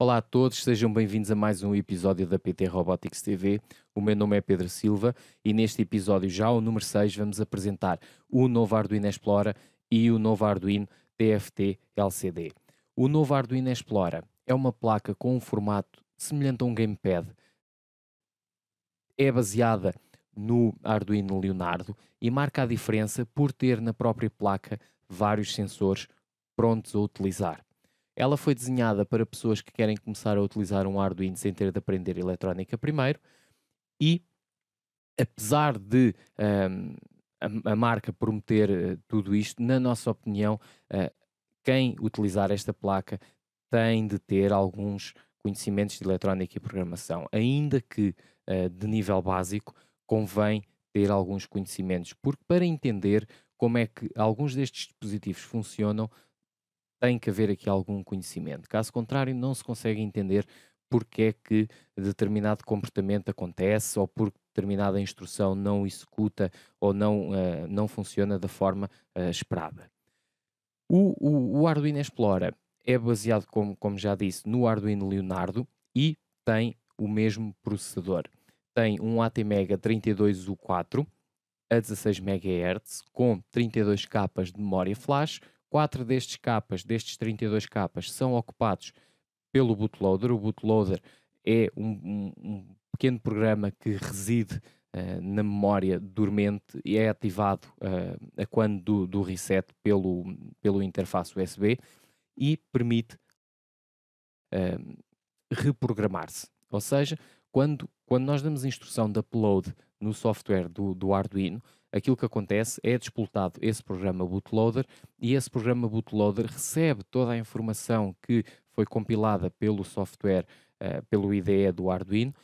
Olá a todos, sejam bem-vindos a mais um episódio da PT Robotics TV. O meu nome é Pedro Silva e neste episódio, já o número 6, vamos apresentar o novo Arduino Explora e o novo Arduino TFT LCD. O novo Arduino Explora é uma placa com um formato semelhante a um gamepad. É baseada no Arduino Leonardo e marca a diferença por ter na própria placa vários sensores prontos a utilizar. Ela foi desenhada para pessoas que querem começar a utilizar um Arduino sem ter de aprender eletrónica primeiro e, apesar de a marca prometer tudo isto, na nossa opinião, quem utilizar esta placa tem de ter alguns conhecimentos de eletrónica e programação, ainda que de nível básico, convém ter alguns conhecimentos, porque para entender como é que alguns destes dispositivos funcionam, tem que haver aqui algum conhecimento. Caso contrário, não se consegue entender porque é que determinado comportamento acontece ou porque determinada instrução não executa ou não funciona da forma esperada. O Arduino Explora é baseado, como já disse, no Arduino Leonardo e tem o mesmo processador. Tem um ATmega 32U4 a 16 MHz com 32 capas de memória flash. 4 destes 32 capas são ocupados pelo bootloader. O bootloader é um pequeno programa que reside na memória dormente e é ativado a quando do reset pelo interface USB e permite reprogramar-se. Ou seja, quando nós damos a instrução de upload no software do Arduino, aquilo que acontece é despoltado esse programa bootloader e esse programa bootloader recebe toda a informação que foi compilada pelo software, pelo IDE do Arduino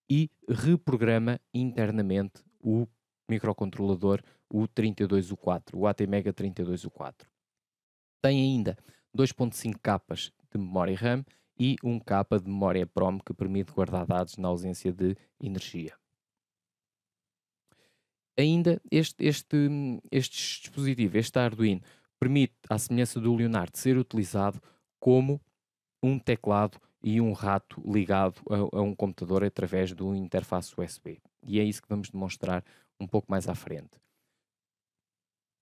e reprograma internamente o microcontrolador, o 32U4, o ATmega 32U4. Tem ainda 2.5 capas de memória RAM e 1 capa de memória PROM que permite guardar dados na ausência de energia. Ainda este dispositivo, este Arduino, permite, à semelhança do Leonardo, ser utilizado como um teclado e um rato ligado a um computador através do interface USB. E é isso que vamos demonstrar um pouco mais à frente.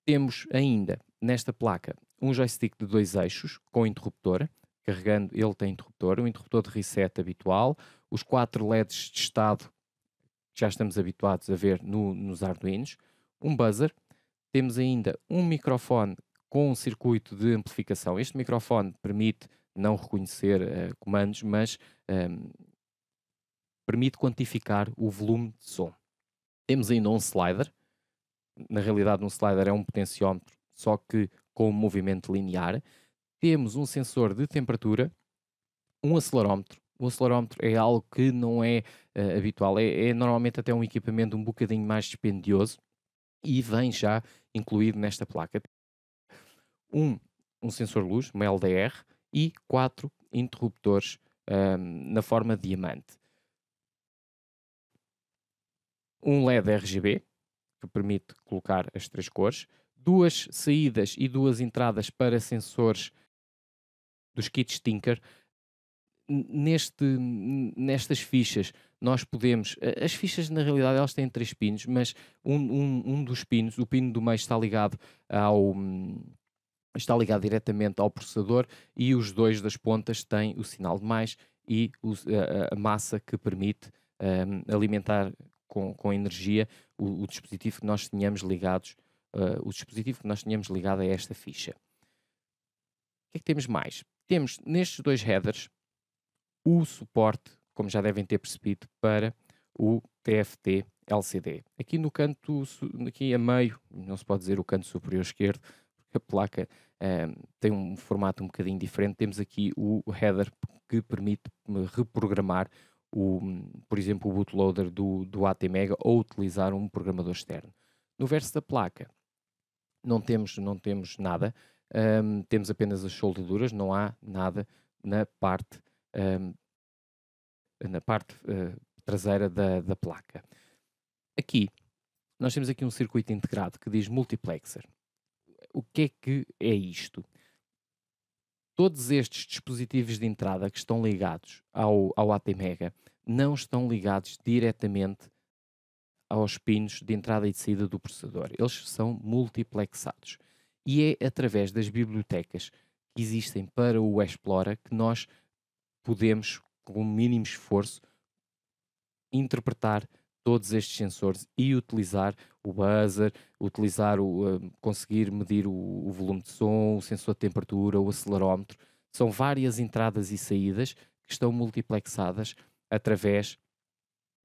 Temos ainda, nesta placa, um joystick de 2 eixos com interruptor. Carregando, ele tem interruptor, um interruptor de reset habitual, os 4 LEDs de estado que já estamos habituados a ver nos Arduinos, um buzzer, temos ainda um microfone com um circuito de amplificação. Este microfone permite não reconhecer comandos, mas permite quantificar o volume de som. Temos ainda um slider, na realidade um slider é um potenciómetro, só que com um movimento linear. Temos um sensor de temperatura, um acelerómetro. O acelerómetro é algo que não é habitual, é normalmente até um equipamento um bocadinho mais dispendioso e vem já incluído nesta placa. Um sensor luz, uma LDR e 4 interruptores na forma de diamante. Um LED RGB, que permite colocar as 3 cores, 2 saídas e 2 entradas para sensores dos kits Tinker. Nestas fichas nós podemos, as fichas na realidade elas têm 3 pinos, mas um dos pinos, o pino do meio está ligado diretamente ao processador e os 2 das pontas têm o sinal de mais e a massa que permite alimentar com energia o dispositivo que nós tenhamos ligados, o dispositivo que nós tenhamos ligado a esta ficha. O que é que temos mais? Temos nestes 2 headers o suporte, como já devem ter percebido, para o TFT LCD. Aqui no canto, aqui a meio, não se pode dizer o canto superior esquerdo, porque a placa tem um formato um bocadinho diferente. Temos aqui o header que permite reprogramar, por exemplo, o bootloader do ATmega ou utilizar um programador externo. No verso da placa não temos nada, temos apenas as soldaduras, não há nada na parte traseira da placa. Aqui, nós temos aqui um circuito integrado que diz multiplexer. O que é isto? Todos estes dispositivos de entrada que estão ligados ao ATmega não estão ligados diretamente aos pinos de entrada e de saída do processador. Eles são multiplexados. E é através das bibliotecas que existem para o Explora que nós podemos, com o mínimo esforço, interpretar todos estes sensores e utilizar o buzzer, conseguir medir o volume de som, o sensor de temperatura, o acelerómetro. São várias entradas e saídas que estão multiplexadas através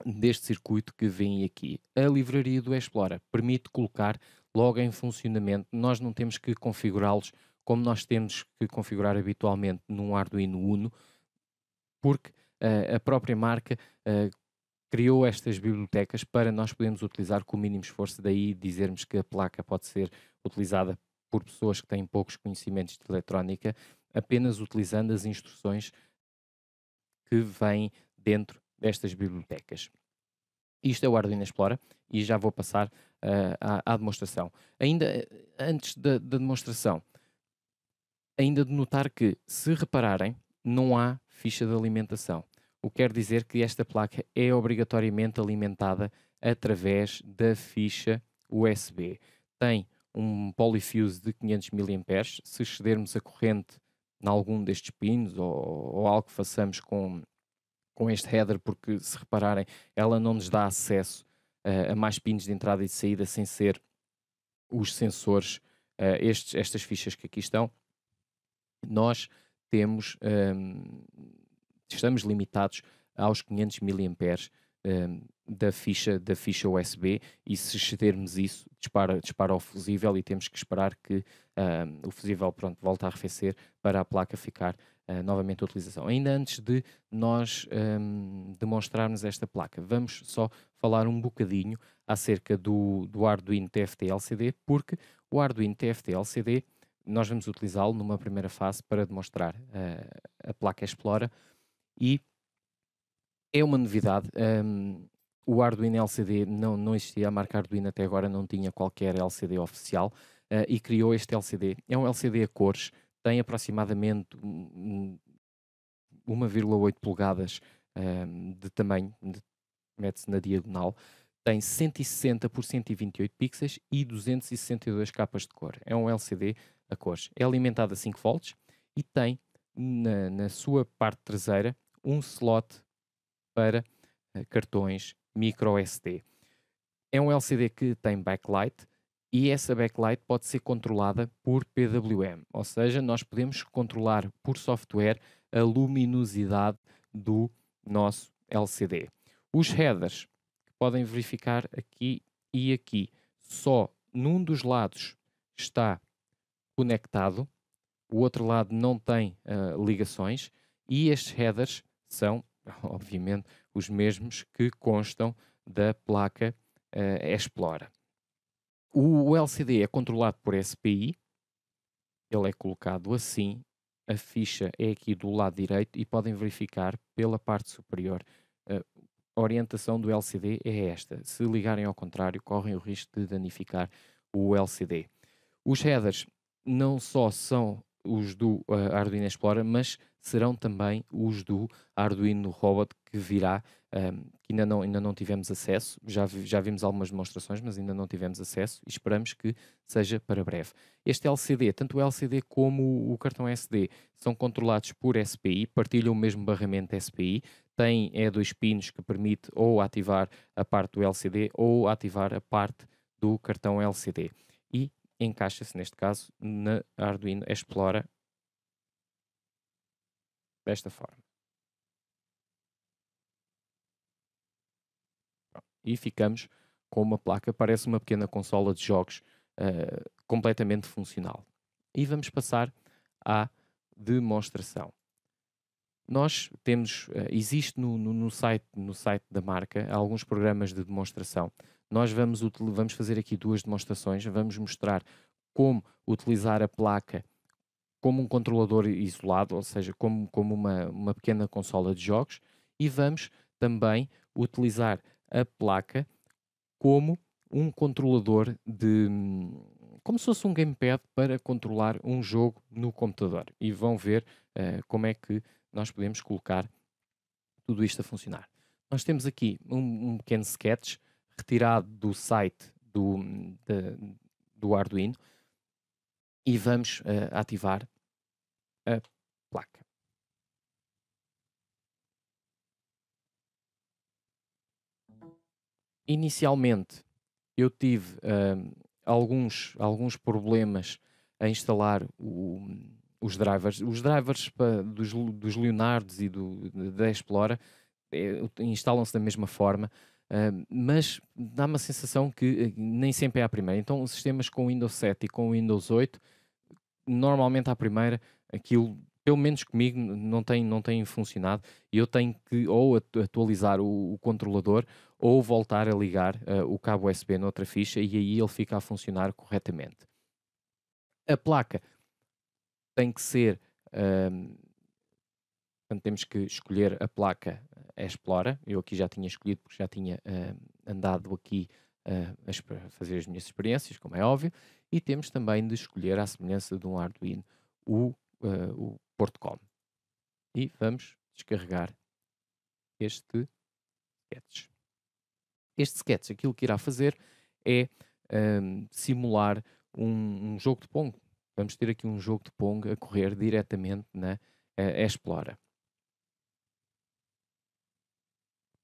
deste circuito que vem aqui. A livraria do Explora permite colocar logo em funcionamento. Nós não temos que configurá-los como nós temos que configurar habitualmente num Arduino Uno, porque a própria marca criou estas bibliotecas para nós podermos utilizar com o mínimo esforço, daí dizermos que a placa pode ser utilizada por pessoas que têm poucos conhecimentos de eletrónica, apenas utilizando as instruções que vêm dentro destas bibliotecas. Isto é o Arduino Explora e já vou passar à demonstração. Ainda antes da demonstração, ainda de notar que, se repararem, não há ficha de alimentação. O que quer dizer que esta placa é obrigatoriamente alimentada através da ficha USB. Tem um polyfuse de 500 mAh. Se excedermos a corrente em algum destes pinos ou algo que façamos com este header, porque se repararem, ela não nos dá acesso a mais pinos de entrada e de saída sem ser os sensores, estas fichas que aqui estão. Nós temos, estamos limitados aos 500 mAh da ficha USB, e se excedermos isso, dispara o fusível e temos que esperar que o fusível volte a arrefecer para a placa ficar novamente a utilização. Ainda antes de nós demonstrarmos esta placa, vamos só falar um bocadinho acerca do Arduino TFT-LCD, porque o Arduino TFT-LCD nós vamos utilizá-lo numa primeira fase para demonstrar a placa Explora, e é uma novidade. O Arduino LCD não existia, a marca Arduino até agora não tinha qualquer LCD oficial, e criou este LCD. É um LCD a cores, tem aproximadamente 1,8 polegadas de tamanho, mete-se na diagonal, tem 160 por 128 pixels e 262 capas de cor. É um LCD a cores. É alimentado a 5 volts e tem na sua parte traseira um slot para cartões micro SD. É um LCD que tem backlight e essa backlight pode ser controlada por PWM, ou seja, nós podemos controlar por software a luminosidade do nosso LCD. Os headers que podem verificar aqui e aqui, só num dos lados está conectado, o outro lado não tem ligações, e estes headers são, obviamente, os mesmos que constam da placa Explora. O LCD é controlado por SPI, ele é colocado assim, a ficha é aqui do lado direito e podem verificar pela parte superior. A orientação do LCD é esta. Se ligarem ao contrário, correm o risco de danificar o LCD. Os headers não só são os do Arduino Explora, mas serão também os do Arduino Robot que virá, que ainda não tivemos acesso. Já vimos algumas demonstrações, mas ainda não tivemos acesso e esperamos que seja para breve. Este LCD, tanto o LCD como o cartão SD, são controlados por SPI, partilham o mesmo barramento SPI, tem dois pinos que permite ou ativar a parte do LCD ou ativar a parte do cartão LCD. E encaixa-se, neste caso, na Arduino Explora desta forma. E ficamos com uma placa, parece uma pequena consola de jogos completamente funcional. E vamos passar à demonstração. Nós temos, existe no site da marca alguns programas de demonstração. Nós vamos fazer aqui duas demonstrações, vamos mostrar como utilizar a placa como um controlador isolado, ou seja, como uma pequena consola de jogos, e vamos também utilizar a placa como um controlador como se fosse um gamepad para controlar um jogo no computador. E vão ver como é que nós podemos colocar tudo isto a funcionar. Nós temos aqui um pequeno sketch retirado do site do Arduino e vamos ativar a placa. Inicialmente eu tive alguns problemas a instalar os drivers. Os drivers dos Leonardos e da Explora instalam-se da mesma forma, mas dá-me a sensação que nem sempre é à primeira. Então, sistemas com Windows 7 e com Windows 8, normalmente à primeira, aquilo, pelo menos comigo, não tem funcionado e eu tenho que ou atualizar o controlador ou voltar a ligar o cabo USB noutra ficha e aí ele fica a funcionar corretamente. A placa tem que ser, portanto, temos que escolher a placa Explora. Eu aqui já tinha escolhido porque já tinha andado aqui a fazer as minhas experiências, como é óbvio, e temos também de escolher, à semelhança de um Arduino, o porto COM. E vamos descarregar este sketch. Este sketch, aquilo que irá fazer é simular um jogo de Pong. Vamos ter aqui um jogo de Pong a correr diretamente na Explora.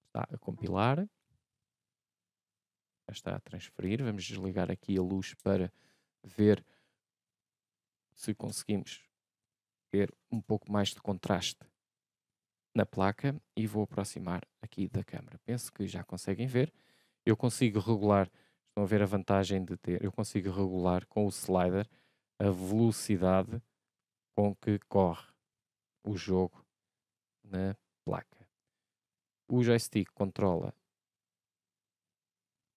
Está a compilar. Já está a transferir. Vamos desligar aqui a luz para ver se conseguimos ter um pouco mais de contraste na placa e vou aproximar aqui da câmera. Penso que já conseguem ver. Eu consigo regular, estão a ver a vantagem de ter, eu consigo regular com o slider a velocidade com que corre o jogo na placa. O joystick controla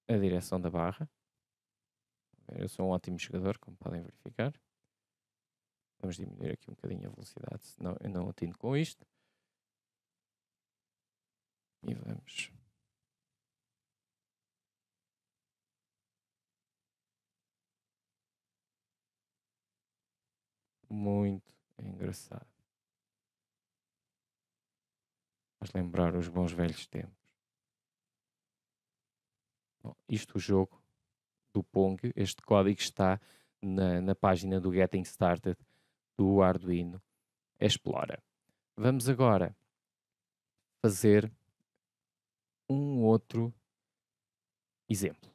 a direção da barra. Eu sou um ótimo jogador, como podem verificar. Vamos diminuir aqui um bocadinho a velocidade, senão eu não atino com isto. E vamos. Muito engraçado. Faz lembrar os bons velhos tempos. Bom, isto o jogo do Pong, este código está na página do Getting Started do Arduino Explora. Vamos agora fazer um outro exemplo.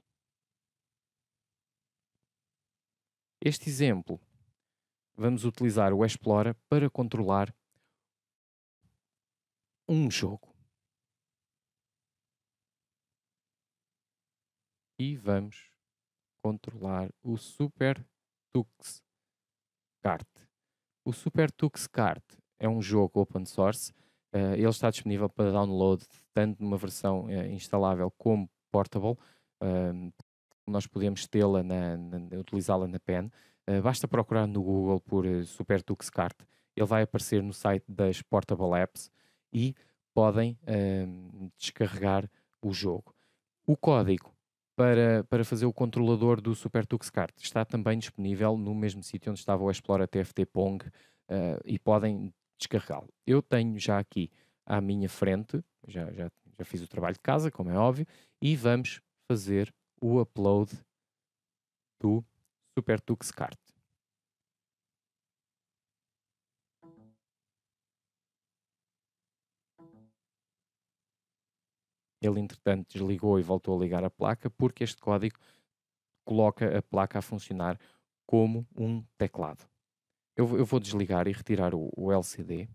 Este exemplo, vamos utilizar o Explora para controlar um jogo. E vamos controlar o Super Tux Kart. O Super Tux Kart é um jogo open source. Ele está disponível para download tanto numa versão instalável como portable. Nós podemos tê-la, utilizá-la na pen. Basta procurar no Google por Super Tux Kart. Ele vai aparecer no site das Portable Apps e podem descarregar o jogo. O código para fazer o controlador do Super Tux Kart está também disponível no mesmo sítio onde estava o Explora TFT Pong e podem descarregá-lo. Eu tenho já aqui à minha frente, já fiz o trabalho de casa, como é óbvio, e vamos fazer o upload do Super Tux Kart. Ele, entretanto, desligou e voltou a ligar a placa porque este código coloca a placa a funcionar como um teclado. Eu vou desligar e retirar o LCD.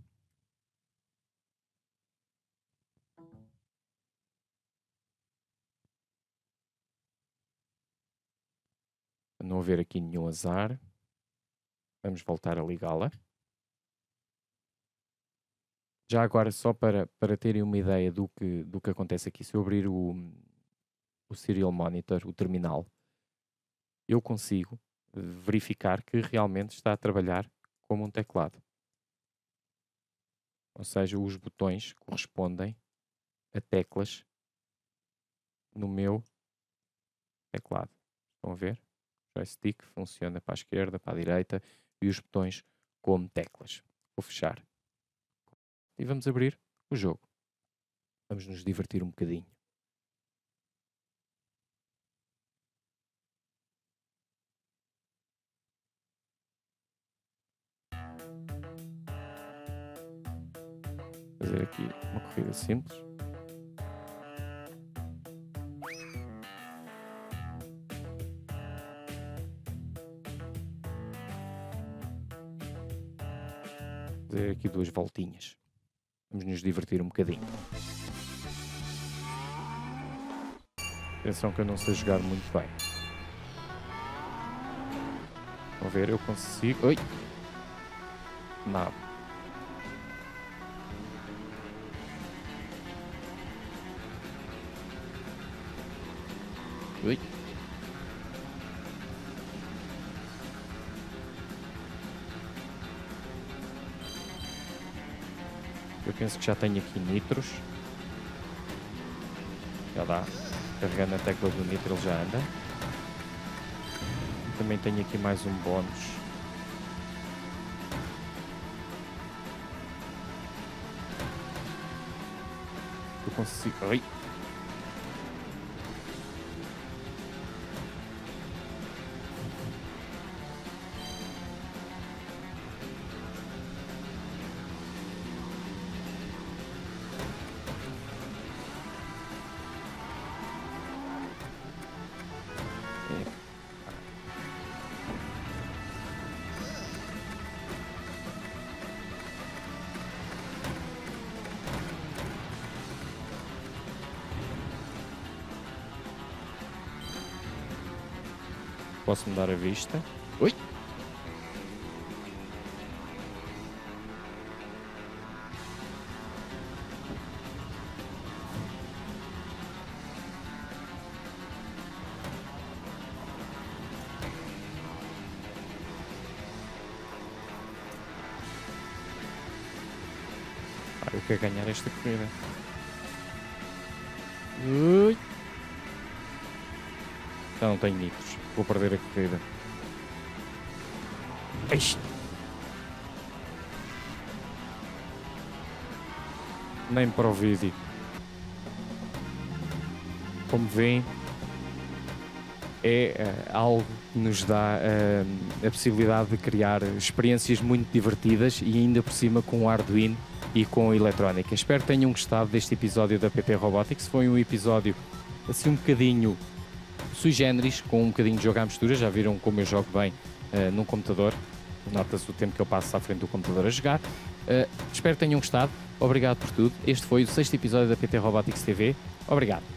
Para não haver aqui nenhum azar. Vamos voltar a ligá-la. Já agora, só para terem uma ideia do que acontece aqui, se eu abrir o Serial Monitor, o terminal, eu consigo verificar que realmente está a trabalhar como um teclado. Ou seja, os botões correspondem a teclas no meu teclado. Estão a ver? joystick funciona para a esquerda, para a direita e os botões como teclas. Vou fechar. E vamos abrir o jogo. Vamos nos divertir um bocadinho. Fazer aqui uma corrida simples. Fazer aqui 2 voltinhas. Vamos nos divertir um bocadinho. Atenção que eu não sei jogar muito bem. Vamos ver, eu consigo... Oi! Nada. Oi! Eu penso que já tenho aqui nitros. Já dá. Carregando a tecla do nitro ele já anda. Também tenho aqui mais um bónus. Eu consigo... Oi! Posso mudar a vista. Ui! Eu quero ganhar esta corrida. Ui! Já não tenho nitros. Vou perder a corrida. Eixe. Nem para o vídeo. Como veem, é algo que nos dá a possibilidade de criar experiências muito divertidas e ainda por cima com o Arduino e com a eletrónica. Espero que tenham gostado deste episódio da PT Robotics. Foi um episódio assim um bocadinho sui generis, com um bocadinho de jogo à mistura. Já viram como eu jogo bem num computador. Nota-se o tempo que eu passo à frente do computador a jogar. Espero que tenham gostado. Obrigado por tudo. Este foi o 6º episódio da PT Robotics TV. Obrigado.